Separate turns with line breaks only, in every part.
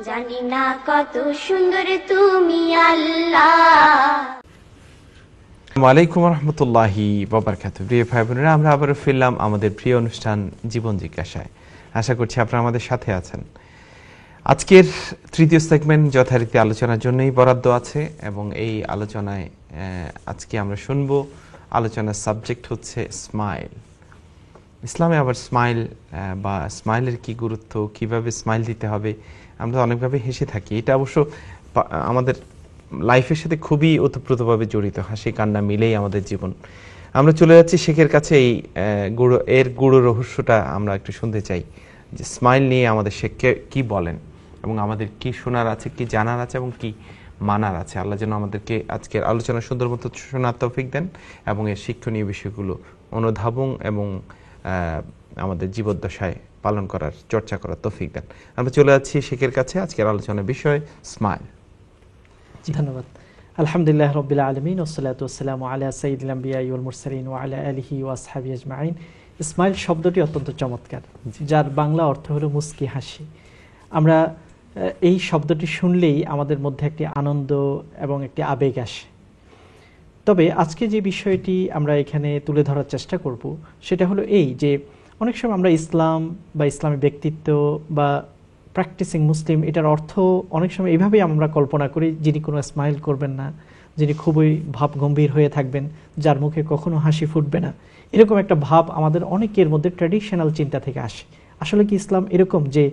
জানি না কত সুন্দর তুমি আল্লাহ।
আসসালামু আলাইকুম রহমতুল্লাহি ওয়াবারাকাতুহু। প্রিয় ভাই বোনেরা, আমরা আবারও ফিরলাম আমাদের প্রিয় অনুষ্ঠান জীবন জিজ্ঞাসায়। আশা করছি আপনারা আমাদের সাথে আছেন। আজকের তৃতীয় সেগমেন্ট যথারীতি আলোচনার জন্যই বরাদ্দ আছে এবং এই আলোচনায় আজকে আমরা শুনব, আলোচনার সাবজেক্ট হচ্ছে স্মাইল। ইসলামে আবার স্মাইল বা স্মাইলের কি গুরুত্ব, কিভাবে স্মাইল দিতে হবে, আমরা অনেকভাবে হেসে থাকি। এটা অবশ্য আমাদের লাইফের সাথে খুবই ওতপ্রোতভাবে জড়িত। হাসি কান্না মিলেই আমাদের জীবন। আমরা চলে যাচ্ছি শেখের কাছে, এই গুঁড়ো রহস্যটা আমরা একটু শুনতে চাই যে স্মাইল নিয়ে আমাদের শেখ কি বলেন এবং আমাদের কি শোনার আছে, কি জানার আছে এবং কি মানার আছে। আল্লাহ যেন আমাদেরকে আজকের আলোচনা সুন্দর মতো শোনার তৌফিক দেন এবং এর শিক্ষণীয় বিষয়গুলো অনুধাবন এবং আমাদের জীবদ্দশায় পালন করার, চর্চা করার তৌফিক দেন। আমরা চলে যাচ্ছি শেখের কাছে। আজকের আলোচনার বিষয় স্মাইল।
ধন্যবাদ। আলহামদুলিল্লাহ রাব্বিল আলামিন ওয়াসসালাতু ওয়াসসালামু আলা সাইয়্যিদিল আমবিয়া ওয়াল মুরসালিন ওয়া আলা আলিহি ওয়া আসহাবিহি আজমাইন। স্মাইল শব্দটি অত্যন্ত চমৎকার, যার বাংলা অর্থ হলো মুস্কি হাসি। আমরা এই শব্দটি শুনলেই আমাদের মধ্যে একটি আনন্দ এবং একটি আবেগ আসে। তবে আজকে যে বিষয়টি আমরা এখানে তুলে ধরার চেষ্টা করব সেটা হলো এই যে অনেক সময় আমরা ইসলাম বা ইসলামী ব্যক্তিত্ব বা প্র্যাকটিসিং মুসলিম, এটার অর্থ অনেক সময় এইভাবেই আমরা কল্পনা করি, যিনি কোনো স্মাইল করবেন না, যিনি খুবই ভাবগম্ভীর হয়ে থাকবেন, যার মুখে কখনো হাসি ফুটবে না, এরকম একটা ভাব আমাদের অনেকের মধ্যে ট্র্যাডিশনাল চিন্তা থেকে আসে। আসলে কি ইসলাম এরকম যে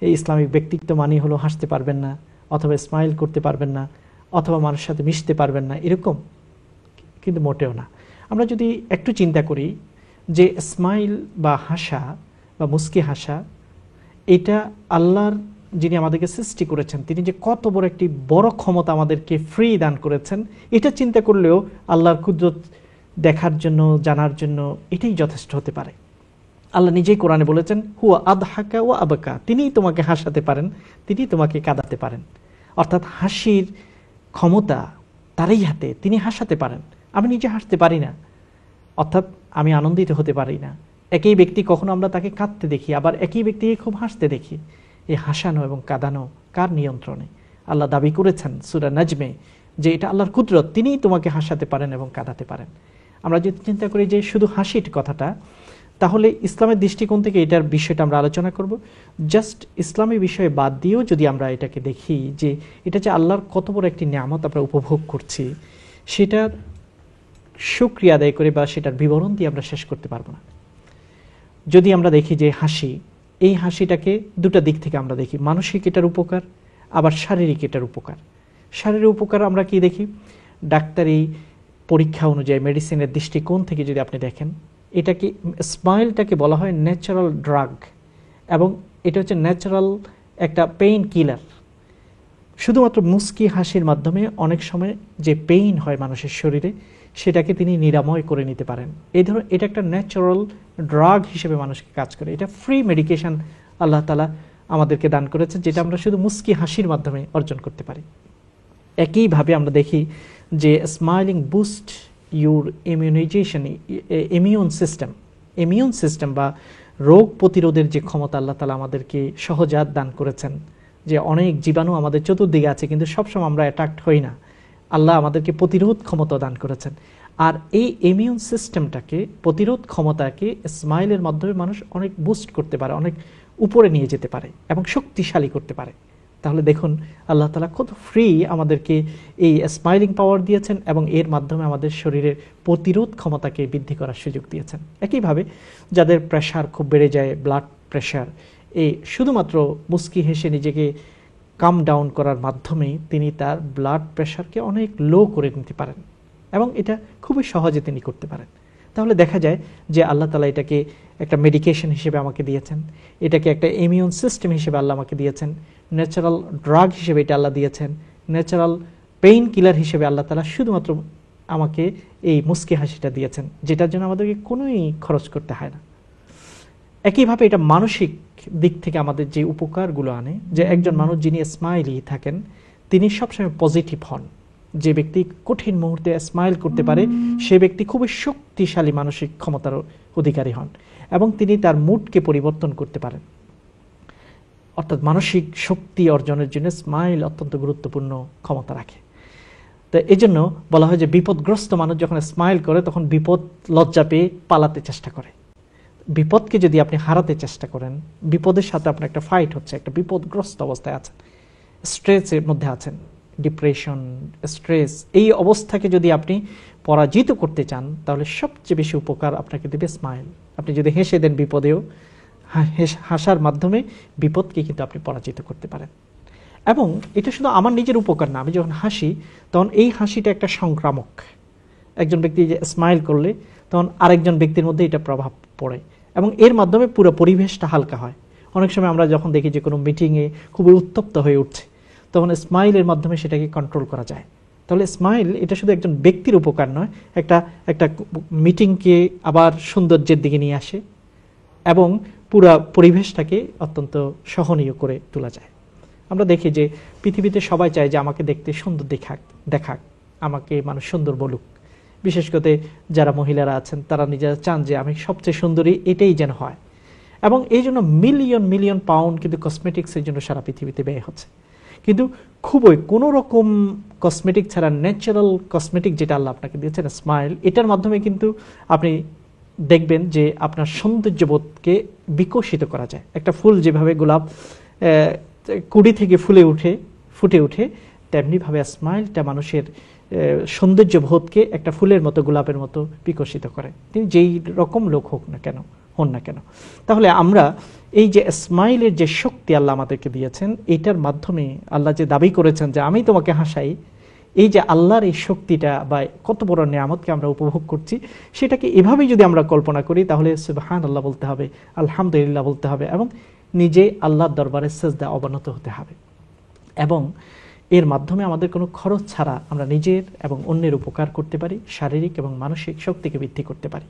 এই ইসলামিক ব্যক্তিত্ব মানি হলো হাসতে পারবেন না, অথবা স্মাইল করতে পারবেন না, অথবা মানুষের সাথে মিশতে পারবেন না, এরকম কিন্তু মোটেও না। আমরা যদি একটু চিন্তা করি যে স্মাইল বা হাসা বা মুস্কি হাসা, এটা আল্লাহর, যিনি আমাদেরকে সৃষ্টি করেছেন, তিনি যে কত বড় একটি বড় ক্ষমতা আমাদেরকে ফ্রি দান করেছেন, এটা চিন্তা করলেও আল্লাহর কুদরত দেখার জন্য, জানার জন্য এটাই যথেষ্ট হতে পারে। আল্লাহ নিজেই কোরআনে বলেছেন, হুয়া আদহাকা ওয়া আবকা, তিনিই তোমাকে হাসাতে পারেন, তিনিই তোমাকে কাঁদাতে পারেন। অর্থাৎ হাসির ক্ষমতা তারই হাতে, তিনি হাসাতে পারেন। আমি নিজে হাসতে পারি না, অর্থাৎ আমি আনন্দিত হতে পারি না। একই ব্যক্তি কখনো আমরা তাকে কাঁদতে দেখি, আবার একই ব্যক্তিকে খুব হাসতে দেখি। এই হাসানো এবং কাঁদানো কার নিয়ন্ত্রণে? আল্লাহ দাবি করেছেন সূরা নাজমে যে এটা আল্লাহর কুদরত, তিনিই তোমাকে হাসাতে পারেন এবং কাঁদাতে পারেন। আমরা যদি চিন্তা করি যে শুধু হাসির কথাটা, তাহলে ইসলামের দৃষ্টিকোণ থেকে এটার বিষয়টা আমরা আলোচনা করব। জাস্ট ইসলামী বিষয়ে বাদ দিয়েও যদি আমরা এটাকে দেখি যে এটা যে আল্লাহর কত বড় একটি নিয়ামত আমরা উপভোগ করছি, সেটার শুকরিয়া আদায় করে বা সেটার বিবরণ দিয়ে আমরা শেষ করতে পারবো না। যদি আমরা দেখি যে হাসি, এই হাসিটাকে দুটা দিক থেকে আমরা দেখি, মানসিক এটার উপকার, আবার শারীরিক এটার উপকার। শারীরিক উপকার আমরা কি দেখি? ডাক্তারি পরীক্ষা অনুযায়ী, মেডিসিনের দৃষ্টিকোণ থেকে যদি আপনি দেখেন, এটাকে স্মাইলটাকে বলা হয় ন্যাচারাল ড্রাগ, এবং এটা হচ্ছে ন্যাচারাল একটা পেইন কিলার। শুধুমাত্র মুস্কি হাসির মাধ্যমে অনেক সময় যে পেইন হয় মানুষের শরীরে, সেটাকে তিনি নিরাময় করে নিতে পারেন। এই ধরনের এটা একটা ন্যাচারাল ড্রাগ হিসেবে মানুষকে কাজ করে। এটা ফ্রি মেডিকেশন আল্লাহ তাআলা আমাদেরকে দান করেছেন, যেটা আমরা শুধু মুস্কি হাসির মাধ্যমে অর্জন করতে পারি। একইভাবে আমরা দেখি যে smiling boost your immunisation, immune system বা রোগ প্রতিরোধের যে ক্ষমতা আল্লাহ তাআলা আমাদেরকে সহজাত দান করেছেন, যে অনেক জীবাণু আমাদের চতুর্দিকে আছে কিন্তু সবসময় আমরা অ্যাটাক্ট হই না, আল্লাহ আমাদেরকে প্রতিরোধ ক্ষমতা দান করেছেন। আর এই ইমিউন সিস্টেমটাকে, প্রতিরোধ ক্ষমতাকে স্মাইলের মাধ্যমে মানুষ অনেক বুস্ট করতে পারে, অনেক উপরে নিয়ে যেতে পারে এবং শক্তিশালী করতে পারে। তাহলে দেখুন আল্লাহ তাআলা কত ফ্রি আমাদেরকে এই স্মাইলিং পাওয়ার দিয়েছেন এবং এর মাধ্যমে আমাদের শরীরের প্রতিরোধ ক্ষমতাকে বৃদ্ধি করার সুযোগ দিয়েছেন। একইভাবে যাদের প্রেশার খুব বেড়ে যায়, ব্লাড প্রেশার, এই শুধুমাত্র মুস্কি হেসে নিজেকে কাম ডাউন করার মাধ্যমে তিনি তার ব্লাড প্রেশারকে অনেক লো করে নিতে পারেন এবং এটা খুবই সহজে তিনি করতে পারেন। তাহলে দেখা যায় যে আল্লাহ তাআলা এটাকে একটা মেডিকেশন হিসেবে আমাকে দিয়েছেন, এটাকে একটা ইমিউন সিস্টেম হিসেবে আল্লাহ আমাকে দিয়েছেন, ন্যাচারাল ড্রাগ হিসেবে এটা আল্লাহ দিয়েছেন, ন্যাচারাল পেইন কিলার হিসেবে আল্লাহ তাআলা শুধুমাত্র আমাকে এই মুস্কি হাসিটা দিয়েছেন, যেটার জন্য আমাদেরকে কোনোই খরচ করতে হয় না। একইভাবে এটা মানসিক দিক থেকে আমাদের যে উপকারগুলো আনে, যে একজন মানুষ যিনি স্মাইলি থাকেন, তিনি সবসময় পজিটিভ হন। যে ব্যক্তি কঠিন মুহূর্তে স্মাইল করতে পারে, সে ব্যক্তি খুবই শক্তিশালী মানসিক ক্ষমতার অধিকারী হন এবং তিনি তার মুডকে পরিবর্তন করতে পারেন। অর্থাৎ মানসিক শক্তি অর্জনের জন্য স্মাইল অত্যন্ত গুরুত্বপূর্ণ ক্ষমতা রাখে। তো এই জন্য বলা হয় যে বিপদগ্রস্ত মানুষ যখন স্মাইল করে তখন বিপদ লজ্জা পেয়ে পালাতে চেষ্টা করে। বিপদকে যদি আপনি হারাতে চেষ্টা করেন, বিপদের সাথে আপনার একটা ফাইট হচ্ছে, একটা বিপদগ্রস্ত অবস্থায় আছেন, স্ট্রেসের মধ্যে আছেন, ডিপ্রেশন, স্ট্রেস, এই অবস্থাকে যদি আপনি পরাজিত করতে চান তাহলে সবচেয়ে বেশি উপকার আপনাকে দেবে স্মাইল। আপনি যদি হেসে দেন বিপদেও, হাসার মাধ্যমে বিপদকে কিন্তু আপনি পরাজিত করতে পারেন। এবং এটা শুধু আমার নিজের উপকার না, আমি যখন হাসি তখন এই হাসিটা একটা সংক্রামক। একজন ব্যক্তি যে স্মাইল করলে তখন আরেকজন ব্যক্তির মধ্যে এটা প্রভাব পড়ে এবং এর মাধ্যমে পুরো পরিবেশটা হালকা হয়। অনেক সময় আমরা যখন দেখি যে কোনো মিটিংয়ে খুবই উত্তপ্ত হয়ে উঠছে, তখন স্মাইলের মাধ্যমে সেটাকে কন্ট্রোল করা যায়। তাহলে স্মাইল এটা শুধু একজন ব্যক্তির উপকার নয়, একটা মিটিংকে আবার সৌন্দর্যের দিকে নিয়ে আসে এবং পুরা পরিবেশটাকে অত্যন্ত সহনীয় করে তোলা যায়। আমরা দেখি যে পৃথিবীতে সবাই চায় যে আমাকে দেখতে সুন্দর দেখাক, আমাকে মানুষ সুন্দর বলুক। বিশেষ করে যারা মহিলারা আছেন তারা নিজেরা চান যে আমি সবচেয়ে সুন্দরী এটাই যেন হয়। এবং এই জন্য মিলিয়ন মিলিয়ন পাউন্ড কিন্তু কসমেটিক্সের জন্য সারা পৃথিবীতে ব্যয় হচ্ছে। কিন্তু খুবই কোনো রকম কসমেটিক ছাড়া ন্যাচারাল কসমেটিক যেটা আল্লাহ আপনাকে দিয়েছেন স্মাইল, এটার মাধ্যমে কিন্তু আপনি দেখবেন যে আপনার সৌন্দর্যবোধকে বিকশিত করা যায়। একটা ফুল যেভাবে গোলাপ কুড়ি থেকে ফুটে উঠে তেমনিভাবে স্মাইলটা মানুষের সৌন্দর্যবোধকে একটা ফুলের মতো, গোলাপের মতো বিকশিত করে, তিনি যেই রকম লোক হন না কেন। তাহলে আমরা এই যে স্মাইলের যে শক্তি আল্লাহ আমাদেরকে দিয়েছেন, এটার মাধ্যমে আল্লাহ যে দাবি করেছেন যে আমি তোমাকে হাসাই, এই যে আল্লাহর এই শক্তিটা বা কত বড় নিয়ামতকে আমরা উপভোগ করছি, সেটাকে এভাবেই যদি আমরা কল্পনা করি তাহলে সুবহানাল্লাহ বলতে হবে, আলহামদুলিল্লাহ বলতে হবে এবং নিজে আল্লাহর দরবারে সিজদা অবনত হতে হবে। এবং এর মাধ্যমে আমাদের কোনো খরচ ছাড়া আমরা নিজের এবং অন্যের উপকার করতে পারি, শারীরিক এবং মানসিক শক্তিকে বৃদ্ধি করতে পারি।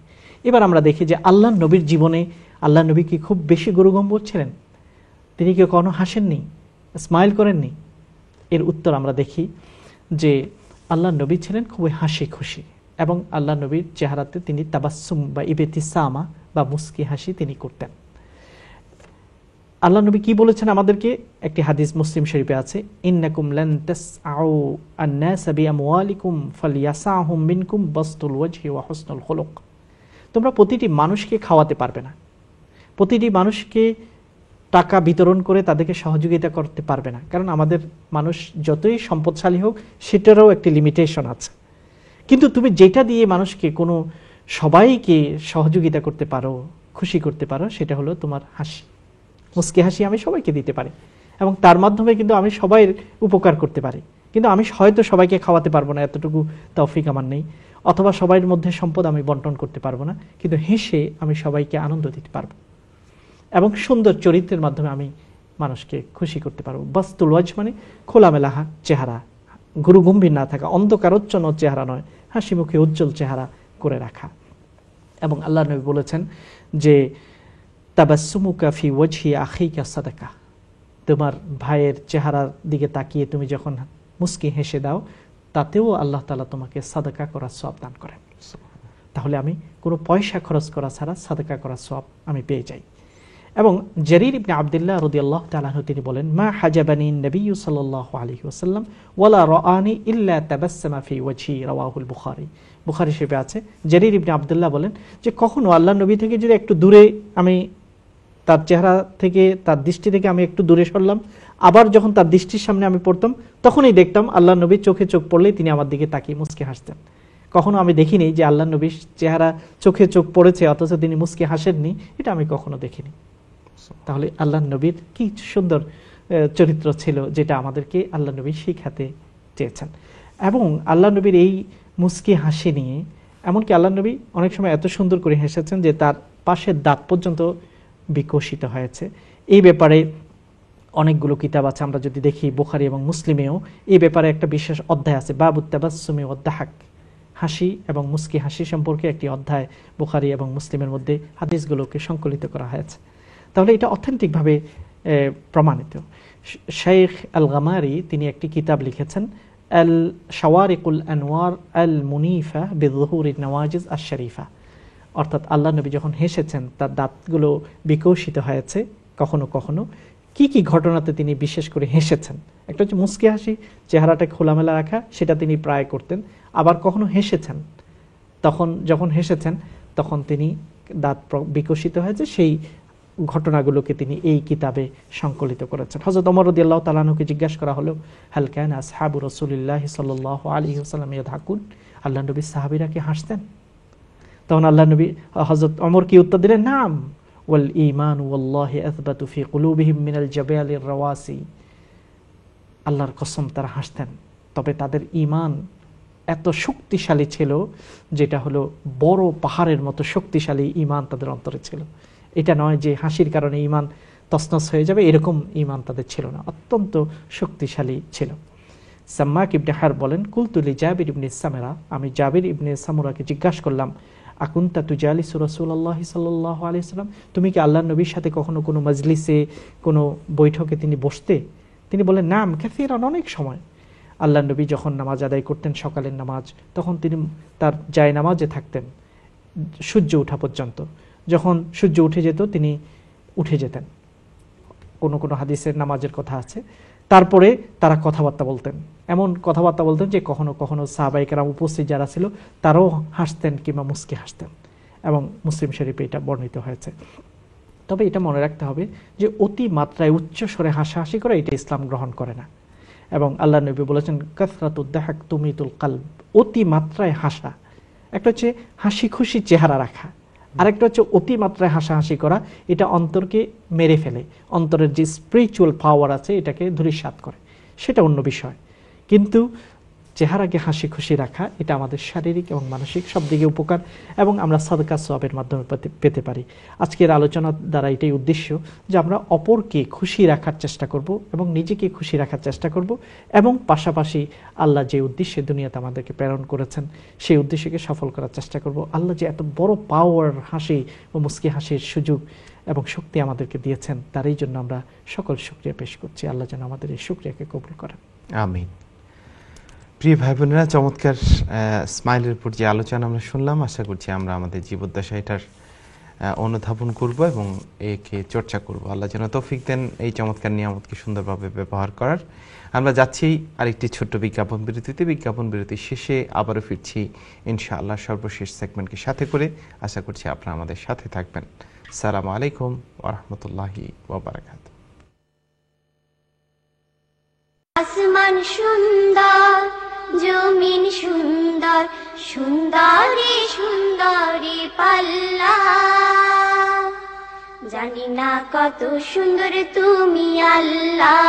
এবার আমরা দেখি যে আল্লাহ নবীর জীবনে আল্লাহ নবী কি খুব বেশি গরুগম্ভীর ছিলেন? তিনি কি কখনো হাসেননি, স্মাইল করেননি? এর উত্তর আমরা দেখি যে আল্লাহ নবী ছিলেন খুবই হাসি খুশি এবং আল্লাহ নবীর চেহারাতে তিনি তাবাসসুম বা ইবতিসামা বা মুস্কি হাসি তিনি করতেন। আল্লাহ নবী কি বলেছেন আমাদেরকে? একটি হাদিস মুসলিম শরীফে আছে, ইন্নাকুম লান তাসআউ আন-নাস বিআমওয়ালিকুম ফালইয়াসাহুম মিনকুম বাসতুল ওয়াজহি ওয়া হুসনুল খুলুক। তোমরা প্রতিটি মানুষকে খাওয়াতে পারবে না, প্রতিটি মানুষকে টাকা বিতরণ করে তাদেরকে সহযোগিতা করতে পারবে না, কারণ আমাদের মানুষ যতই সম্পদশালী হোক সেটারও একটি লিমিটেশন আছে। কিন্তু তুমি যেটা দিয়ে মানুষকে সবাইকে সহযোগিতা করতে পারো, খুশি করতে পারো, সেটা হলো তোমার হাসি। মুস্কি হাসি আমি সবাইকে দিতে পারি এবং তার মাধ্যমে কিন্তু আমি সবাইয়ের উপকার করতে পারি। কিন্তু আমি হয়তো সবাইকে খাওয়াতে পারবো না, এতটুকু তৌফিক আমার নেই, অথবা সবার মধ্যে সম্পদ আমি বন্টন করতে পারবো না, কিন্তু হেসে আমি সবাইকে আনন্দ দিতে পারবো এবং সুন্দর চরিত্রের মাধ্যমে আমি মানুষকে খুশি করতে পারবো। বাসতুল ওয়াজ মানে খোলামেলা চেহারা, গুরুগম্ভীর না থাকা, অন্ধকারোচ্ছন্ন চেহারা নয়, হাসি মুখে উজ্জ্বল চেহারা করে রাখা। এবং আল্লাহ নবী বলেছেন যে তাবাসসুমুকা ফি ওয়াজহি আখিকা সাদাকা, তোমার ভাইয়ের চেহারার দিকে তাকিয়ে তুমি যখন মুস্কি হেসে দাও তাতেও আল্লাহ তাআলা তোমাকে সাদাকা করার সওয়াব দান করেন। তাহলে আমি কোনো পয়সা খরচ করা ছাড়া সাদাকা করার সওয়াব আমি পেয়ে যাই। এবং জারীর ইবনে আব্দুল্লাহ রাদিয়াল্লাহু তাআলা আনহু তিনি বলেন, মা হাজাবানি নবী সাল্লাল্লাহু আলাইহি ওয়াসাল্লাম ওয়ালা রাআনি ইল্লা তাবাসসামা ফি ওয়াজহি, রাওয়াহুল বুখারী। বুখারী শরীফে আছে, জারীর ইবনে আব্দুল্লাহ বলেন যে কখনো আল্লাহ নবী থেকে যদি একটু দূরে আমি তার চেহারা থেকে, তার দৃষ্টি থেকে আমি একটু দূরে সরলাম, আবার যখন তার দৃষ্টির সামনে আমি পড়তাম তখনই দেখতাম আল্লাহ নবীর চোখে চোখ পড়লেই তিনি আমার দিকে তাকিয়ে মুস্কি হাসতেন। কখনো আমি দেখিনি যে আল্লাহ নবীর চেহারা চোখে চোখ পড়েছে অথচ তিনি মুস্কি হাসেননি, এটা আমি কখনো দেখিনি। তাহলে আল্লাহ নবীর কি সুন্দর চরিত্র ছিল যেটা আমাদেরকে আল্লাহ নবী শিখাতে চেয়েছেন। এবং আল্লাহ নবীর এই মুস্কি হাসি নিয়ে এমনকি আল্লাহ নবী অনেক সময় এত সুন্দর করে হেসেছেন যে তার পাশের দাঁত পর্যন্ত বিকশিত হয়েছে। এই ব্যাপারে অনেকগুলো কিতাব আছে, আমরা যদি দেখি বুখারী এবং মুসলিমেও এই ব্যাপারে একটা বিশেষ অধ্যায় আছে, বাবুত তাবাসসুমি ওয়াদ দাহাক, হাসি এবং মুস্কি হাসি সম্পর্কে একটি অধ্যায় বুখারী এবং মুসলিমের মধ্যে হাদিসগুলোকে সংকলিত করা হয়েছে। তাহলে এটা অথেন্টিকভাবে প্রমাণিত। শাইখ আল গামারি তিনি একটি কিতাব লিখেছেন, আল শাওয়ারিকুল আনওয়ার আল মুনিফা বিযুহুরিন নওয়াজিজ আশ শরীফা, অর্থাৎ আল্লাহ নবী যখন হেসেছেন তার দাঁতগুলো বিকশিত হয়েছে কখনো কখনো, কি কি ঘটনাতে তিনি বিশেষ করে হেসেছেন। একটা হচ্ছে মুস্কি হাসি, চেহারাটা খোলামেলা রাখা, সেটা তিনি প্রায় করতেন। আবার কখনো হেসেছেন, যখন হেসেছেন তখন তিনি দাঁত বিকশিত হয়েছে, সেই ঘটনাগুলোকে তিনি এই কিতাবে সংকলিত করেছেন। হযরত ওমর রাদিয়াল্লাহু তাআলা আনহুকে জিজ্ঞাসা করা হলো, হাল কানা আসহাবু রাসূলিল্লাহি সাল্লাল্লাহু আলাইহি ওয়াসাল্লাম ইয়াদহাকুন, আল্লাহর নবীর সাহাবীরা কি হাসতেন? তখন আল্লাহর নবী হযরত ওমর কি উত্তর দিলেন, নাম ওয়াল ঈমানু ওয়াল্লাহি আযবাতু ফি কুলুবিহিম মিনাল জাবালির রাওয়াসি, আল্লাহর কসম তারা হাসতেন, তবে তাদের ঈমান এত শক্তিশালী ছিল, যেটা হলো বড় পাহাড়ের মতো শক্তিশালী ঈমান তাদের অন্তরে ছিল। এটা নয় যে হাসির কারণে ঈমান তছনছ হয়ে যাবে, এরকম ঈমান তাদের ছিল না, অত্যন্ত শক্তিশালী ছিল। সাম্মাক ইবনে হার বলেন, কুলতু লি জাবির ইবনে সামরা, আমি জাবির ইবনে সামুরাকে জিজ্ঞাসা করলাম, আকুনতা তুজালিসু রাসূলুল্লাহি সাল্লাল্লাহু আলাইহি ওয়াসাল্লাম, তুমি কি আল্লাহর নবীর সাথে কখনো কোনো মজলিসে, কোনো বৈঠকে তিনি বসতে? তিনি বলেন, নাম কাসীরান, অনেক সময়। আল্লাহর নবী যখন নামাজ আদায় করতেন, সকালের নামাজ, তখন তিনি তার জায় নামাজে থাকতেন সূর্য ওঠা পর্যন্ত। যখন সূর্য উঠে যেত তিনি উঠে যেতেন, কোনো কোনো হাদিসের নামাজের কথা আছে। তারপরে তারা কথাবার্তা বলতেন, এমন কথাবার্তা বলতেন যে কখনো কখনো সাহাবায়ে কেরাম উপস্থিত যারা ছিল তারাও হাসতেন কিংবা মুস্কি হাসতেন, এবং মুসলিম শরীফে এটা বর্ণিত হয়েছে। তবে এটা মনে রাখতে হবে যে অতি মাত্রায় উচ্চ স্বরে হাসাহাসি করে এটা ইসলাম গ্রহণ করে না। এবং আল্লাহ নবী বলেছেন, কাসরাতুদ দাহাক তুমিতুল কলব, অতি মাত্রায় হাসা। একটা হচ্ছে হাসি খুশি চেহারা রাখা, আরেকটা হচ্ছে অতি মাত্রায় হাসাহাসি করা, এটা অন্তরকে মেরে ফেলে, অন্তরের যে স্পিরিচুয়াল পাওয়ার আছে এটাকে ধূলিসাৎ করে, সেটা অন্য বিষয়। কিন্তু চেহারাকে হাসি খুশি রাখা, এটা আমাদের শারীরিক এবং মানসিক সব দিকে উপকার, এবং আমরা সাদকা সওয়াবের মাধ্যমে পেতে পারি। আজকের আলোচনার দ্বারা এটাই উদ্দেশ্য যে আমরা অপরকে খুশি রাখার চেষ্টা করব এবং নিজেকে খুশি রাখার চেষ্টা করব, এবং পাশাপাশি আল্লাহ যে উদ্দেশ্যে দুনিয়াতে আমাদেরকে প্রেরণ করেছেন সেই উদ্দেশ্যকে সফল করার চেষ্টা করব। আল্লাহ যে এত বড় পাওয়ার হাসি ও মুস্কি হাসির সুযোগ এবং শক্তি আমাদেরকে দিয়েছেন, তারই জন্য আমরা সকল শুকরিয়া পেশ করছি। আল্লাহ যেন আমাদের এই শুকরিয়াকে কবুল করেন, আমিন।
প্রিয় ভাই বোনেরা, চমৎকার স্মাইলের উপর যে আলোচনা আমরা শুনলাম, আশা করছি আমরা আমাদের জীবদ্দশায় এটার অনুধাবন করব এবং একে চর্চা করব। আল্লাহ যেন তৌফিক দেন এই চমৎকার নিয়ামতকে সুন্দরভাবে ব্যবহার করার। আমরা যাচ্ছি আরেকটি ছোট্ট বিজ্ঞাপন বিরতিতে। বিজ্ঞাপন বিরতির শেষে আবারও ফিরছি ইনশাআল্লাহ সর্বশেষ সেগমেন্টকে সাথে করে। আশা করছি আপনারা আমাদের সাথে থাকবেন। আসসালামু আলাইকুম ওয়া রাহমাতুল্লাহি ওয়া বারাকাতুহু।
আসমান সুন্দর, জমিন সুন্দর, সুন্দরী সুন্দরী পাল্লা, জানি না কত সুন্দর তুমি আল্লাহ।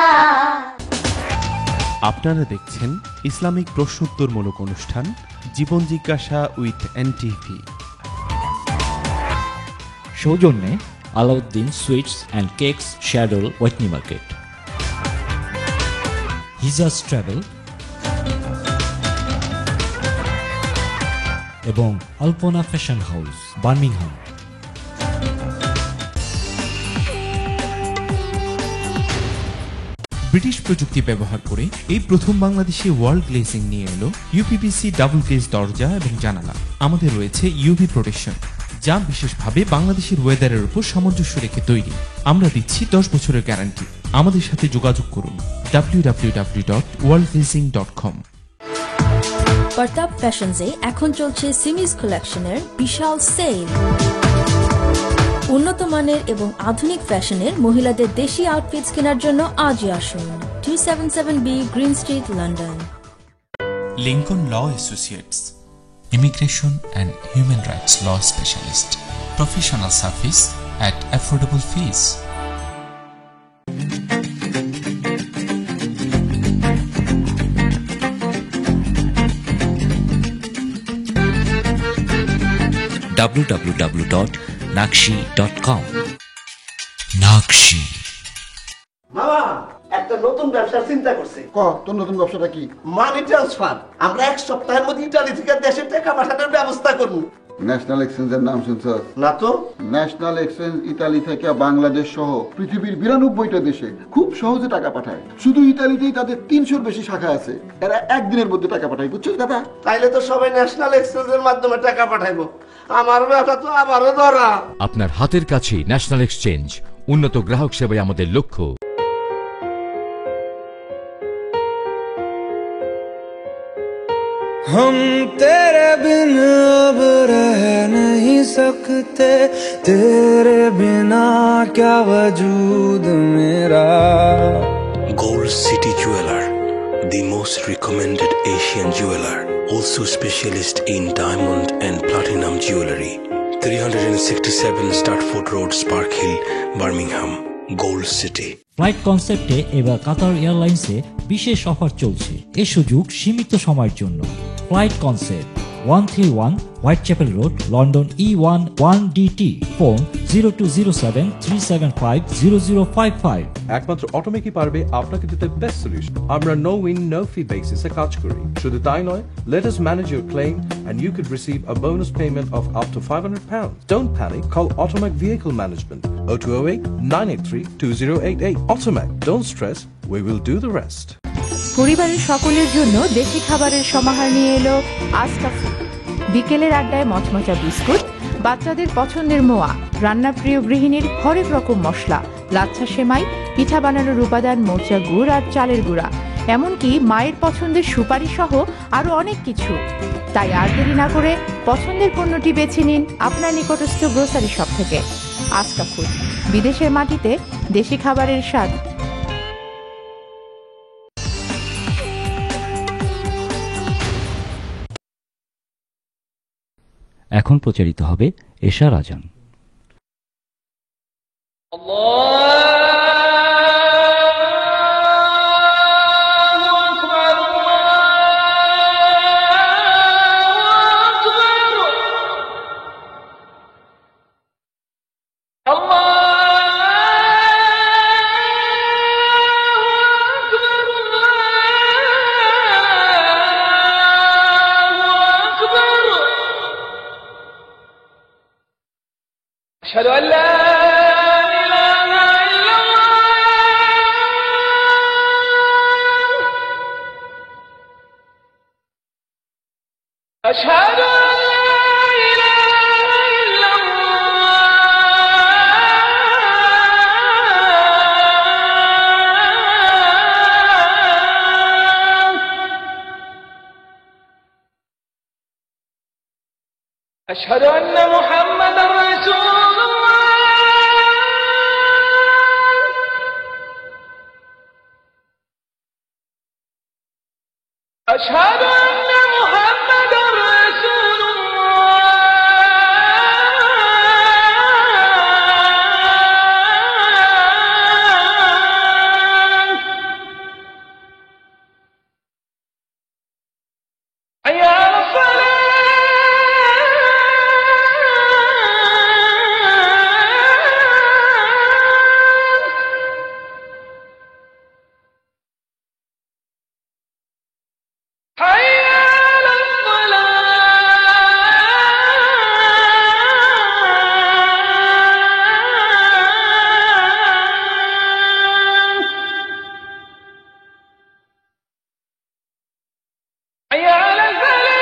আপনারা দেখছেন ইসলামিক প্রশ্নোত্তরমূলক অনুষ্ঠান জীবন জিজ্ঞাসা উইথ এনটিভি।
সৌজন্যে আলাউদ্দিন সুইটস অ্যান্ড কেকস, শ্যাডল, ওয়েটনি মার্কেট, হিজাজ ট্রাভেল এবং Alpana fashion house, Birmingham.
British প্রযুক্তি ব্যবহার করে এই প্রথম বাংলাদেশে ওয়াল গ্লেজিং নিয়ে এলো ইউপিভিসি ডাবল গ্লেজ দরজা এবং জানালা। আমাদের রয়েছে ইউভি প্রোটেকশন, যা বিশেষভাবে বাংলাদেশের ওয়েদারের উপর সামঞ্জস্য রেখে তৈরি। আমরা দিচ্ছি 10 বছরের গ্যারান্টি। আমাদের সাথে যোগাযোগ করুন www.wallglazing.com।
প্রতাপ ফ্যাশনসে এখন চলছে সিমিজ কালেকশনের বিশাল সেল। উন্নত মানের এবং আধুনিক ফ্যাশনের মহিলাদের দেশি আউটফিটস কেনার জন্য আজই আসুন 277B green street, London.
Lincoln law associates, immigration and human rights law specialist, professional service at affordable fees.
www.nakshi.com।
Nakshi.
মামা একটা নতুন ব্যবসার চিন্তা করছে।
তোর নতুন ব্যবসাটা কি?
Money transfer. আমরা এক সপ্তাহের মধ্যে ইতালি থেকে দেশে টাকা পাঠানোর ব্যবস্থা করব।
ন্যাশনাল এক্সচেঞ্জের নাম শুনছস?
না তো।
ন্যাশনাল এক্সচেঞ্জ ইতালি থেকে বাংলাদেশ সহ পৃথিবীর 92টা দেশে খুব সহজে টাকা পাঠায়। শুধু ইতালিতেই তাদের 300-র বেশি শাখা আছে। এরা একদিনের মধ্যে টাকা পাঠায়, বুঝছিস দাদা?
তাইলে তো সবাই ন্যাশনাল এক্সচেঞ্জের মাধ্যমে টাকা পাঠাইবো। আমার ব্যবসা তো আবারও ধরা।
আপনার হাতের কাছেই ন্যাশনাল এক্সচেঞ্জ, উন্নত গ্রাহক সেবাই আমাদের লক্ষ্য। हम तेरे बिन अब रह नहीं सकते, तेरे बिना क्या वजूद मेरा।
Gold City Jeweler, the most recommended Asian jeweler, also specialist in diamond and platinum jewelry. 367 Stratford Road, Spark Hill, Birmingham. Gold City.
Flight কনসেপ্টে এবার কাতার এয়ারলাইন্সে বিশেষ অফার চলছে। এই সুযোগ সীমিত সময়ের জন্য। Flight concept 131 Whitechapel road, London E1 1DT। Phone 0207-375-0055।
একমাত্র অটোমেকই পারবে আপনাকে দিতে বেস্ট সলিউশন। আমরা নো উইন নো ফি বেসিসে কাজ করি। শুধু তাই নয়, let us manage your claim and you could receive a bonus payment of up to £500. Don't panic, call Automac Vehicle Management 0208-983-2088. Automac, don't stress, we will do the rest.
পরিবারের সকলের জন্য দেশি খাবারের সমাহার নিয়ে এলো আজকা ফুড। বিকেলের আড্ডায় মচমচা বিস্কুট, বাচ্চাদের পছন্দের মোয়া, রান্নাপ্রিয় গৃহিণীর হরেক রকম মশলা, লাচ্ছা সেমাই, পিঠা বানানোর উপাদান মোচা গুড় আর চালের গুঁড়া, এমনকি মায়ের পছন্দের সুপারি সহ আরো অনেক কিছু। তাই আর দেরি না করে পছন্দের পণ্যটি বেছে নিন আপনার নিকটস্থ গ্রোসারি শপ থেকে। আজকা ফুড, বিদেশের মাটিতে দেশি খাবারের স্বাদ।
এখন প্রচারিত হবে এশার আজান।
أشهد أن لا إله إلا الله أشهد أن لا إله إلا الله أشهد أن محمدا رسول أشهد أن محمدا رسول الله حي على الصلاة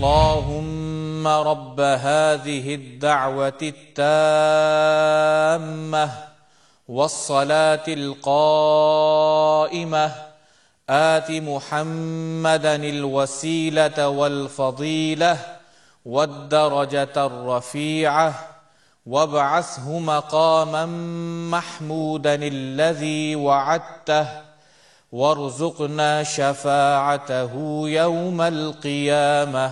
اللهم رب هذه الدعوة التامة والصلاة القائمة آت محمدا الوسيلة والفضيلة والدرجة الرفيعة وابعثه مقاما محمودا الذي وعدته وارزقنا شفاعته يوم القيامة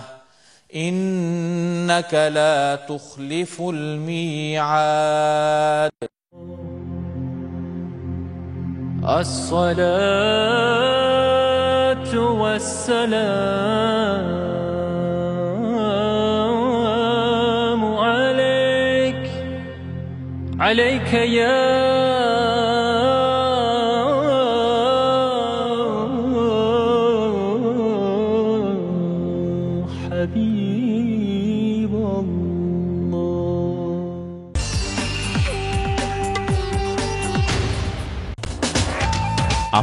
إنك لا تخلف الميعاد.
الصلاة
والسلام عليك عليك يا حبيب الله.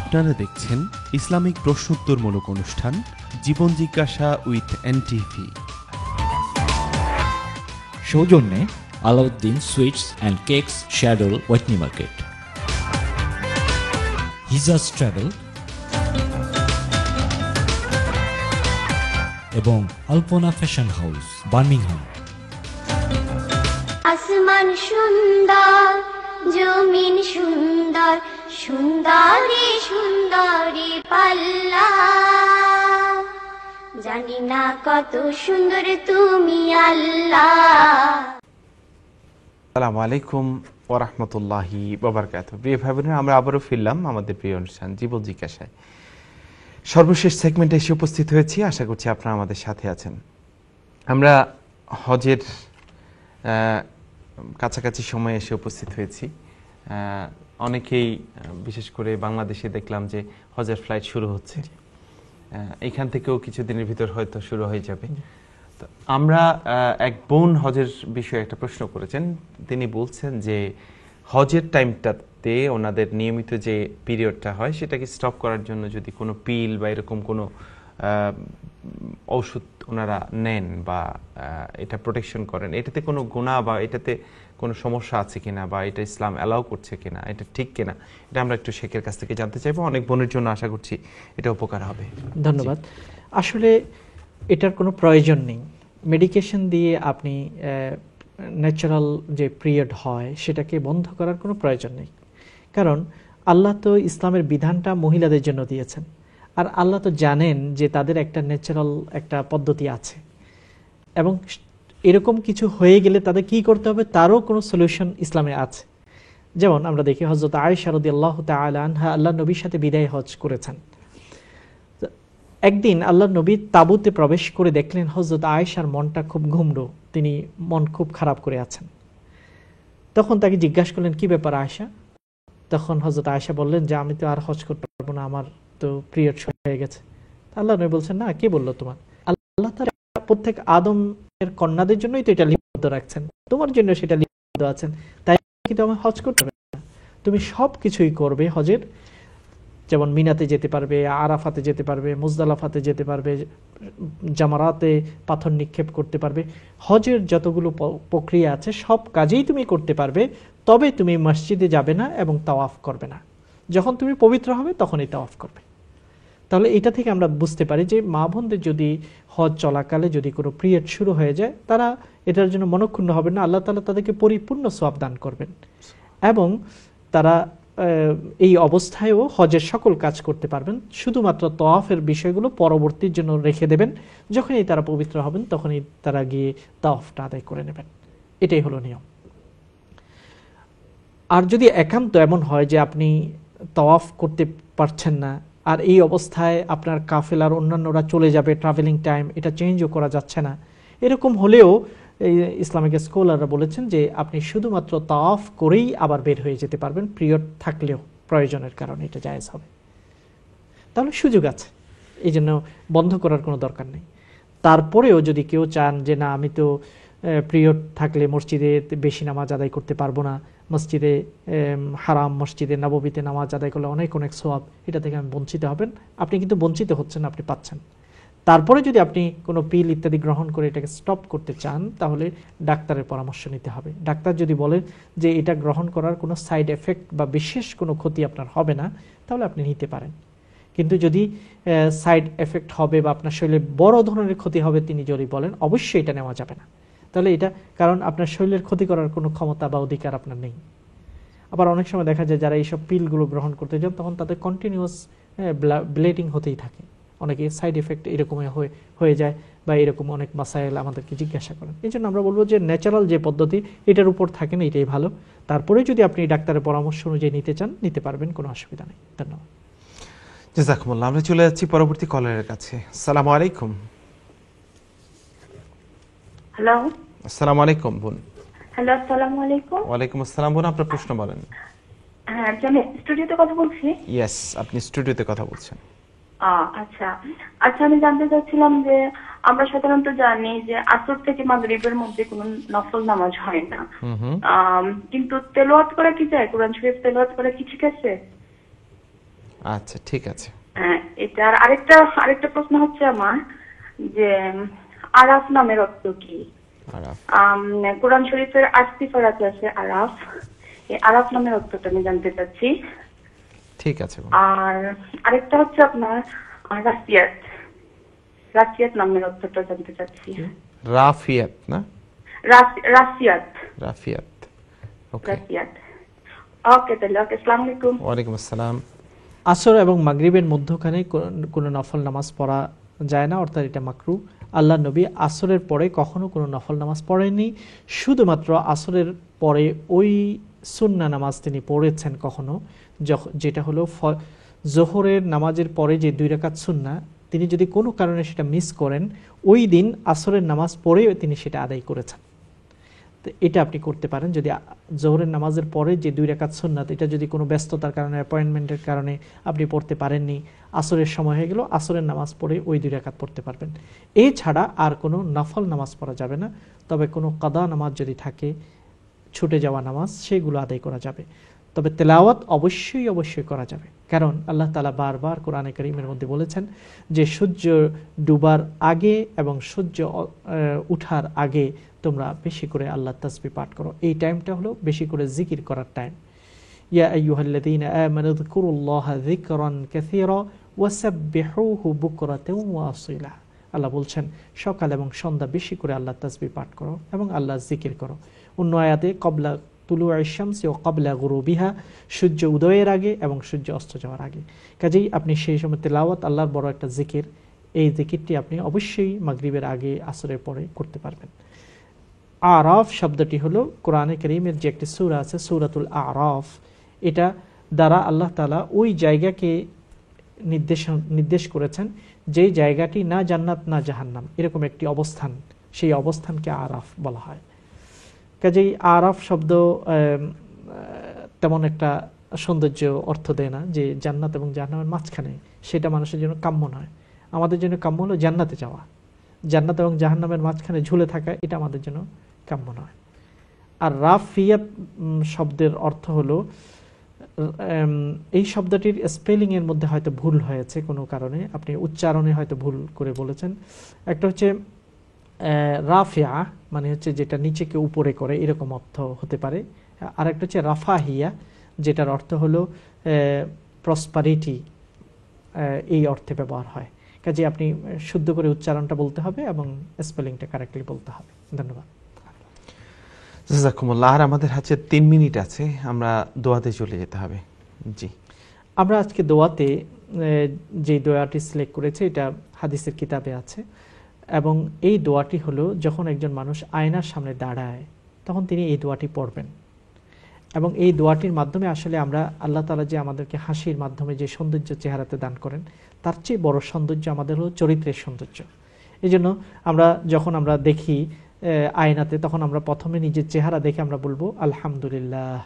আপনারা দেখছেন ইসলামিক প্রশ্নোত্তরমূলক অনুষ্ঠান জীবন জিজ্ঞাসা উইথ এনটিভি।
সৌজন্যে আলাউদ্দিন সুইটস অ্যান্ড কেকস, শ্যাডল, ওয়েটনি মার্কেট, হিজাজ ট্রাভেল এবং আলপনা ফ্যাশন হাউস, বার্মিংহাম।
আসমান সুন্দর, জমিন সুন্দর, সুন্দরী সুন্দরী পাল্লা, জানি না কত সুন্দর তুমি আল্লাহ।
আসসালামু আলাইকুম ওয়া রাহমাতুল্লাহি ওয়া বারাকাতুহু। প্রিয় ভাই বোনেরা, আমরা আবারও ফিরলাম আমাদের প্রিয় অনুষ্ঠান জীবন জিজ্ঞাসায়। সর্বশেষ সেগমেন্টে এসে উপস্থিত হয়েছি, আশা করছি আপনারা আমাদের সাথে আছেন। আমরা হজের কাছাকাছি সময়ে এসে উপস্থিত হয়েছি। অনেকেই বিশেষ করে বাংলাদেশে দেখলাম যে হজের ফ্লাইট শুরু হচ্ছে, এখান থেকেও কিছুদিনের ভিতর হয়তো শুরু হয়ে যাবে। তো আমরা এক বোন হজের বিষয়ে একটা প্রশ্ন করেছেন। তিনি বলছেন যে হজের টাইমটাতে ওনাদের নিয়মিত যে পিরিয়ডটা হয় সেটাকে স্টপ করার জন্য যদি কোনো পিল বা এরকম কোনো ঔষধ ওনারা নেন বা এটা প্রোটেকশন করেন, এটাতে কোনো গুনাহ বা এটাতে কোনো সমস্যা আছে কিনা বা এটা ইসলাম অ্যালাউ করছে কিনা, এটা ঠিক কিনা, এটা আমরা একটু শেখের কাছ থেকে জানতে চাইবো। অনেক বোনের জন্য আশা করছি এটা উপকার হবে।
ধন্যবাদ। আসলে এটার কোনো প্রয়োজন নেই। মেডিকেশন দিয়ে আপনি ন্যাচারাল যে পিরিয়ড হয় সেটাকে বন্ধ করার কোনো প্রয়োজন নেই। কারণ আল্লাহ তো ইসলামের বিধানটা মহিলাদের জন্য দিয়েছেন, আর আল্লাহ তো জানেন যে তাদের একটা ন্যাচারাল একটা পদ্ধতি আছে, এবং এরকম কিছু হয়ে গেলে তাদের কি করতে হবে তারও কোনো সলিউশন ইসলামে আছে। যেমন আমরা দেখি হযরত আয়েশা রাদিয়াল্লাহু তাআলা আনহা আল্লাহর নবীর সাথে বিদায় হজ করেছেন। একদিন আল্লাহর নবী তাঁবুতে প্রবেশ করে দেখলেন হযরত আয়েশার মনটা খুব ঘুমড়ো, তিনি মন খুব খারাপ করে আছেন। তখন তাকে জিজ্ঞাসা করলেন, কি ব্যাপার আয়েশা? তখন হযরত আয়েশা বললেন যে আমি তো আর হজ করতে পারবো না, আমার তো পিরিয়ড হয়ে গেছে। আল্লাহ নবী বলছেন, না, কে বললো তোমার? আল্লাহ তাআলা প্রত্যেক আদমের কন্যাদের জন্যই তো এটা লিপিবদ্ধ রাখছেন, তোমার জন্য সেটা লিপিবদ্ধ আছেন, তাই কিন্তু আমি হজ করতে পারবে না। তুমি সব কিছুই করবে হজের, যেমন মিনাতে যেতে পারবে, আরাফাতে যেতে পারবে, মুজদালাফাতে যেতে পারবে, জামারাতে পাথর নিক্ষেপ করতে পারবে, হজের যতগুলো প্রক্রিয়া আছে সব কাজেই তুমি করতে পারবে। তবে তুমি মসজিদে যাবে না এবং তাওয়াফ করবে না। যখন তুমি পবিত্র হবে তখনই তাওয়াফ করবে। তাহলে এটা থেকে আমরা বুঝতে পারি যে মা বোনদের যদি হজ চলাকালে যদি কোনো পিরিয়ড শুরু হয়ে যায়, তারা এটার জন্য মনক্ষুণ্ণ হবে না, আল্লাহ তাআলা তাদেরকে পরিপূর্ণ সওয়াব দান করবেন, এবং তারা এই অবস্থায়ও হজের সকল কাজ করতে পারবেন। শুধুমাত্র তাওয়াফের বিষয়গুলো পরবর্তীর জন্য রেখে দেবেন, যখনই তারা পবিত্র হবেন তখনই তারা গিয়ে তাওয়াফটা আদায় করে নেবেন। এটাই হলো নিয়ম। আর যদি একান্ত এমন হয় যে আপনি তাওয়াফ করতে পারছেন না, আর এই অবস্থায় আপনার কাফেলার অন্যান্যরা চলে যাবে, ট্রাভেলিং টাইম এটা চেঞ্জও করা যাচ্ছে না, এরকম হলেও এই ইসলামিক স্কলাররা বলেছেন যে আপনি শুধুমাত্র তাওয়াফ করেই আবার বের হয়ে যেতে পারবেন, পিরিয়ড থাকলেও প্রয়োজনের কারণে এটা জায়েজ হবে। তাহলে সুযোগ আছে, এই জন্য বন্ধ করার কোনো দরকার নেই। তারপরেও যদি কেউ চান যে না, আমি তো পিরিয়ড থাকলে মসজিদে বেশি নামাজ আদায় করতে পারবো না, মসজিদে হারাম, মসজিদে নববীতে নামাজ আদায় করলে অনেক অনেক সওয়াব, এটা থেকে আমি বঞ্চিত হবেন। আপনি কিন্তু বঞ্চিত হচ্ছেন, আপনি পাচ্ছেন। তারপরে যদি আপনি কোনো পিল ইত্যাদি গ্রহণ করে এটাকে স্টপ করতে চান, তাহলে ডাক্তারের পরামর্শ নিতে হবে। ডাক্তার যদি বলেন যে এটা গ্রহণ করার কোনো সাইড এফেক্ট বা বিশেষ কোনো ক্ষতি আপনার হবে না, তাহলে আপনি নিতে পারেন। কিন্তু যদি সাইড এফেক্ট হবে বা আপনার শরীরে বড় ধরনের ক্ষতি হবে তিনি যদি বলেন, অবশ্যই এটা নেওয়া যাবে না। তাহলে এটা, কারণ আপনার শরীরের ক্ষতি করার কোনো ক্ষমতা বা অধিকার আপনার নেই। আবার অনেক সময় দেখা যায় যারা এইসব পিলগুলো গ্রহণ করতে যান তখন তাদের কন্টিনিউয়াস ব্লিডিং হতেই থাকে, অনেকে সাইড এফেক্ট এরকমই হয়ে যায় বা এরকম অনেক মাসাইল আমাদেরকে জিজ্ঞাসা করেন। এই জন্য আমরা বলবো যে ন্যাচারাল যে পদ্ধতি এটার উপর থাকেন, এটাই ভালো। তারপরে যদি আপনি ডাক্তারের পরামর্শ অনুযায়ী নিতে চান, নিতে পারবেন, কোনো অসুবিধা নেই। ধন্যবাদ।
জাযাকুমুল্লাহ। আমরা চলে যাচ্ছি পরবর্তী কলারের কাছে। আসসালামু আলাইকুম।
হ্যালো,
আসসালামু আলাইকুম বোন।
হ্যালো, আসসালামু আলাইকুম।
ওয়ালাইকুম আসসালাম বোন, আপনার প্রশ্ন বলেন।
হ্যাঁ, আমি স্টুডিওতে কথা বলছি।
ইয়েস, আপনি স্টুডিওতে কথা বলছেন।
আচ্ছা আচ্ছা, আমি জানতে চাচ্ছিলাম যে আমরা সাধারণত জানি যে আসর থেকে মাগরিবের মধ্যে কোনো নফল নামাজ হয় না, কিন্তু তেলাওয়াত করা কি যায়? কোরআন শরীফ তেলাওয়াত করা কি ঠিক আছে?
আচ্ছা, ঠিক আছে।
এটার আরেকটা প্রশ্ন হচ্ছে আমার, যে আরাফ নামের অর্থ কি? কোরআন শরীফের 8টি ফারাত আছে আরাফ, এই আরাফ নামের অর্থটা আমি জানতে চাচ্ছি।
ঠিক আছে।
আর আরেকটা হচ্ছে আপনার রাসিয়াত নামের অর্থটা জানতে চাচ্ছি।
রাফিয়াত না? রাফিয়াত। ওকে,
তাহলে আসসালামু আলাইকুম।
ওয়ালাইকুম আসসালাম।
আসর এবং মাগরিবের মধ্যখানে কোনো নফল নামাজ পড়া যায় না, অর্থাৎ এটা মাকরু। আল্লাহ নবী আসরের পরে কখনো কোনো নফল নামাজ পড়েননি, শুধুমাত্র আসরের পরে ওই সুন্নাহ নামাজ তিনি পড়েছেন কখনো, যেটা হলো জোহরের নামাজের পরে যে 2 রাকাত সুন্নাহ, তিনি যদি কোনো কারণে সেটা মিস করেন, ওই দিন আসরের নামাজ পড়ে তিনি সেটা আদায় করেছেন। তো এটা আপনি করতে পারেন। যদি জোহরের নামাজের পরে যে 2 রাকাত সুন্নাত, এটা যদি কোনো ব্যস্ততার কারণে, অ্যাপয়েন্টমেন্টের কারণে আপনি পড়তে পারেননি, আসরের সময় হয়ে গেল, আসরের নামাজ পড়ে ওই 2 রাকাত পড়তে পারবেন। এছাড়া আর কোনো নফল নামাজ পড়া যাবে না। তবে কোনো কাদা নামাজ যদি থাকে, ছুটে যাওয়া নামাজ, সেগুলো আদায় করা যাবে। তবে তেলাওয়াত অবশ্যই করা যাবে, কারণ আল্লাহ তাআলা বারবার কোরআনে কারীমের মধ্যে বলেছেন যে সূর্য ডুবার আগে এবং সূর্য উঠার আগে তোমরা বেশি করে আল্লাহর তাসবিহ পাঠ করো। এই টাইমটা হলো বেশি করে জিকির করার টাইম। ইয়া আইয়ুহাল্লাযীনা আমানু যকুরুল্লাহা যিকরান কাসীরা ওয়াসাব্বিহুহু বুকরাতাও ওয়া আসীলা। আল্লাহ বলছেন সকাল এবং সন্ধ্যা বেশি করে আল্লাহর তাসবিহ পাঠ করো এবং আল্লাহর জিকির করো। অন্য আয়াতে ক্বাবলা তুলুইশ শামসি ওয়া ক্বাবলা গুরুবিহা, সূর্য উদয়ের আগে এবং সূর্য অস্ত যাওয়ার আগে। কাজেই আপনি সেই সময় তেলাওয়াত, আল্লাহর বড় একটা জিকির, এই জিকিরটি আপনি অবশ্যই মাগরিবের আগে আসরের পরে করতে পারবেন। আরাফ শব্দটি হলো কোরআনে কারীমের যে একটি সূরা আছে, সূরাতুল আরাফ, এটা দ্বারা আল্লাহ তাআলা ওই জায়গাকে নির্দেশ করেছেন যেই জায়গাটি না জান্নাত না জাহান্নাম, এরকম একটি অবস্থান, সেই অবস্থানকে আরাফ বলা হয়। কাজেই আরাফ শব্দ তেমন একটা সৌন্দর্য অর্থ দেয় না যে জান্নাত এবং জাহান্নামের মাঝখানে, সেটা মানুষের জন্য কাম্য নয়। আমাদের জন্য কাম্য হলো জান্নাতে যাওয়া, জান্নাত এবং জাহান্নামের মাঝখানে ঝুলে থাকা, এটা আমাদের জন্য কাম্য নয়। আর রাফিয়াত শব্দের অর্থ হলো, এই শব্দটির স্পেলিং এর মধ্যে হয়তো ভুল হয়েছে কোনো কারণে, আপনি উচ্চারণে হয়তো ভুল করে বলেছেন। একটা হচ্ছে রাফিয়া, মানে হচ্ছে যেটা নিচেকে উপরে করে, এরকম অর্থ হতে পারে। আর একটা হচ্ছে রাফাহিয়া, যেটার অর্থ হলো প্রসপারিটি, এই অর্থে ব্যবহার হয়। কাজে আপনি শুদ্ধ করে উচ্চারণটা বলতে হবে এবং স্পেলিংটা কারেক্টলি বলতে হবে। ধন্যবাদ।
জাযাকুমুল্লাহ। আর আমাদের হাতে 3 মিনিট আছে, আমরা দোয়াতে চলে যেতে হবে। জি,
আমরা আজকে দোয়াতে যে দোয়াটি সিলেক্ট করেছি, এটা হাদিসের কিতাবে আছে, এবং এই দোয়াটি হলো যখন একজন মানুষ আয়নার সামনে দাঁড়ায় তখন তিনি এই দোয়াটি পড়বেন। এবং এই দোয়াটির মাধ্যমে আসলে আমরা আল্লাহ তাআলা যে আমাদেরকে হাসির মাধ্যমে যে সৌন্দর্য চেহারাতে দান করেন, তার চেয়ে বড় সৌন্দর্য আমাদের হলো চরিত্রের সৌন্দর্য। এই জন্য যখন আমরা দেখি আয়নাতে, তখন আমরা প্রথমে নিজের চেহারা দেখে আমরা বলবো আলহামদুলিল্লাহ,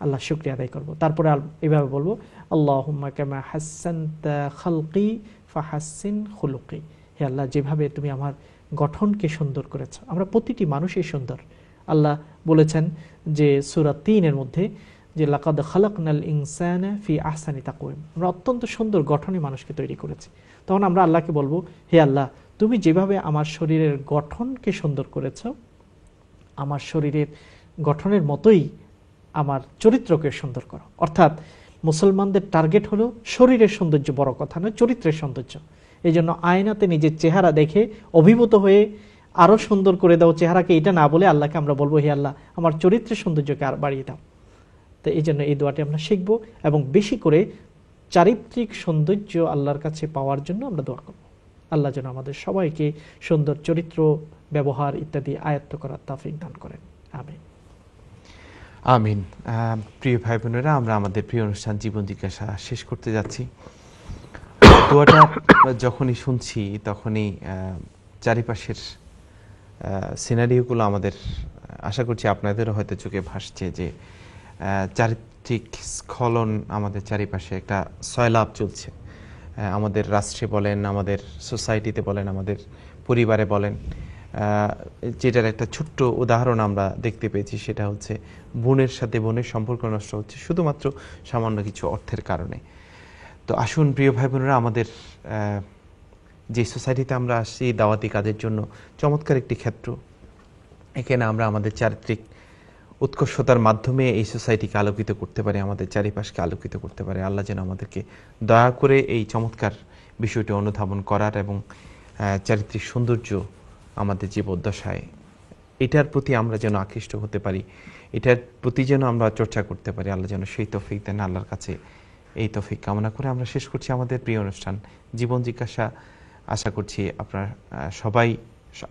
আল্লাহ শুকরিয়া আদায় করবো। তারপরে এভাবে বলবো আল্লাহুম্মা কামা হাসসানতা খালকি ফাহাসসিন খুলুকি, হে আল্লাহ, যেভাবে তুমি আমার গঠনকে সুন্দর করেছো, আমরা প্রতিটি মানুষই সুন্দর। আল্লাহ বলেছেন যে সূরা 3-এর মধ্যে যে লাকাদ খালাকনাল ইনসানা ফি আহসানি তাকওয়িম, আমরা অত্যন্ত সুন্দর গঠনে মানুষকে তৈরি করেছি। তখন আমরা আল্লাহকে বলবো, হে আল্লাহ, তুমি যেভাবে আমার শরীরের গঠনকে সুন্দর করেছো, আমার শরীরের গঠনের মতোই আমার চরিত্রকে সুন্দর করো। অর্থাৎ মুসলমানদের টার্গেট হলো শরীরের সৌন্দর্য বড় কথা নয়, চরিত্রের সৌন্দর্য। এই জন্য আয়নাতে নিজের চেহারা দেখে অভিভূত হয়ে আরো সুন্দর করে দাও চেহারাকে, এটা না বলে আল্লাহকে আমরা বলবো, হে আল্লাহ, আমার চরিত্রের সৌন্দর্যকে আর বাড়িয়ে দাও। তো এই জন্য এই দোয়াটি আমরা শিখবো এবং বেশি করে চারিত্রিক সৌন্দর্য আল্লাহর কাছে পাওয়ার জন্য আমরা দোয়া করব। আল্লাহ যেন আমাদের সবাইকে সুন্দর চরিত্র, ব্যবহার ইত্যাদি আয়ত্ত করার তৌফিক দান করেন। আমিন।
আমিন। প্রিয় ভাই বোনেরা, আমরা আমাদের প্রিয় অনুষ্ঠান জীবন জিজ্ঞাসা শেষ করতে যাচ্ছি। দোয়াটা যখনই শুনছি তখনই চারিপাশের সিনারিওগুলো আমাদের, আশা করছি আপনাদেরও হয়তো চোখে ভাসছে যে চারিত্রিক স্খলন আমাদের চারিপাশে, একটা সয়লাভ চলছে আমাদের রাষ্ট্রে বলেন, আমাদের সোসাইটিতে বলেন, আমাদের পরিবারে বলেন। যেটার একটা ছোট্ট উদাহরণ আমরা দেখতে পেয়েছি, সেটা হচ্ছে বোনের সাথে বোনের সম্পর্ক নষ্ট হচ্ছে শুধুমাত্র সামান্য কিছু অর্থের কারণে। তো আসুন প্রিয় ভাই বোনেরা, আমাদের যে সোসাইটিতে আমরা আসছি দাওয়াতি কাজের জন্য চমৎকার একটি ক্ষেত্র। এখানে আমরা আমাদের চারিত্রিক উৎকর্ষতার মাধ্যমে এই সোসাইটিকে আলোকিত করতে পারি, আমাদের চারিপাশকে আলোকিত করতে পারি। আল্লাহ যেন আমাদেরকে দয়া করে এই চমৎকার বিষয়টি অনুধাবন করার এবং চারিত্রিক সৌন্দর্য আমাদের জীবদ্দশায় এটার প্রতি আমরা যেন আকৃষ্ট হতে পারি, এটার প্রতি যেন আমরা চর্চা করতে পারি। আল্লাহ যেন সেই তৌফিক দেন। আল্লাহর কাছে এই তৌফিক কামনা করে আমরা শেষ করছি আমাদের প্রিয় অনুষ্ঠান জীবন জিজ্ঞাসা। আশা করছি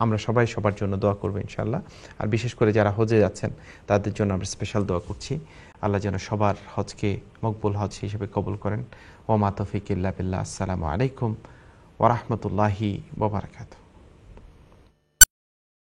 আমরা সবাই সবার জন্য দোয়া করবো ইনশাআল্লাহ। আর বিশেষ করে যারা হজে যাচ্ছেন তাদের জন্য আমরা স্পেশাল দোয়া করছি। আল্লাহ যেন সবার হজকে মকবুল হজ হিসেবে কবুল করেন। ওয়া মা তৌফিক ইল্লা বিল্লাহ। আসসালামু আলাইকুম ওয়া রাহমাতুল্লাহি ওয়া বারাকাতুহু।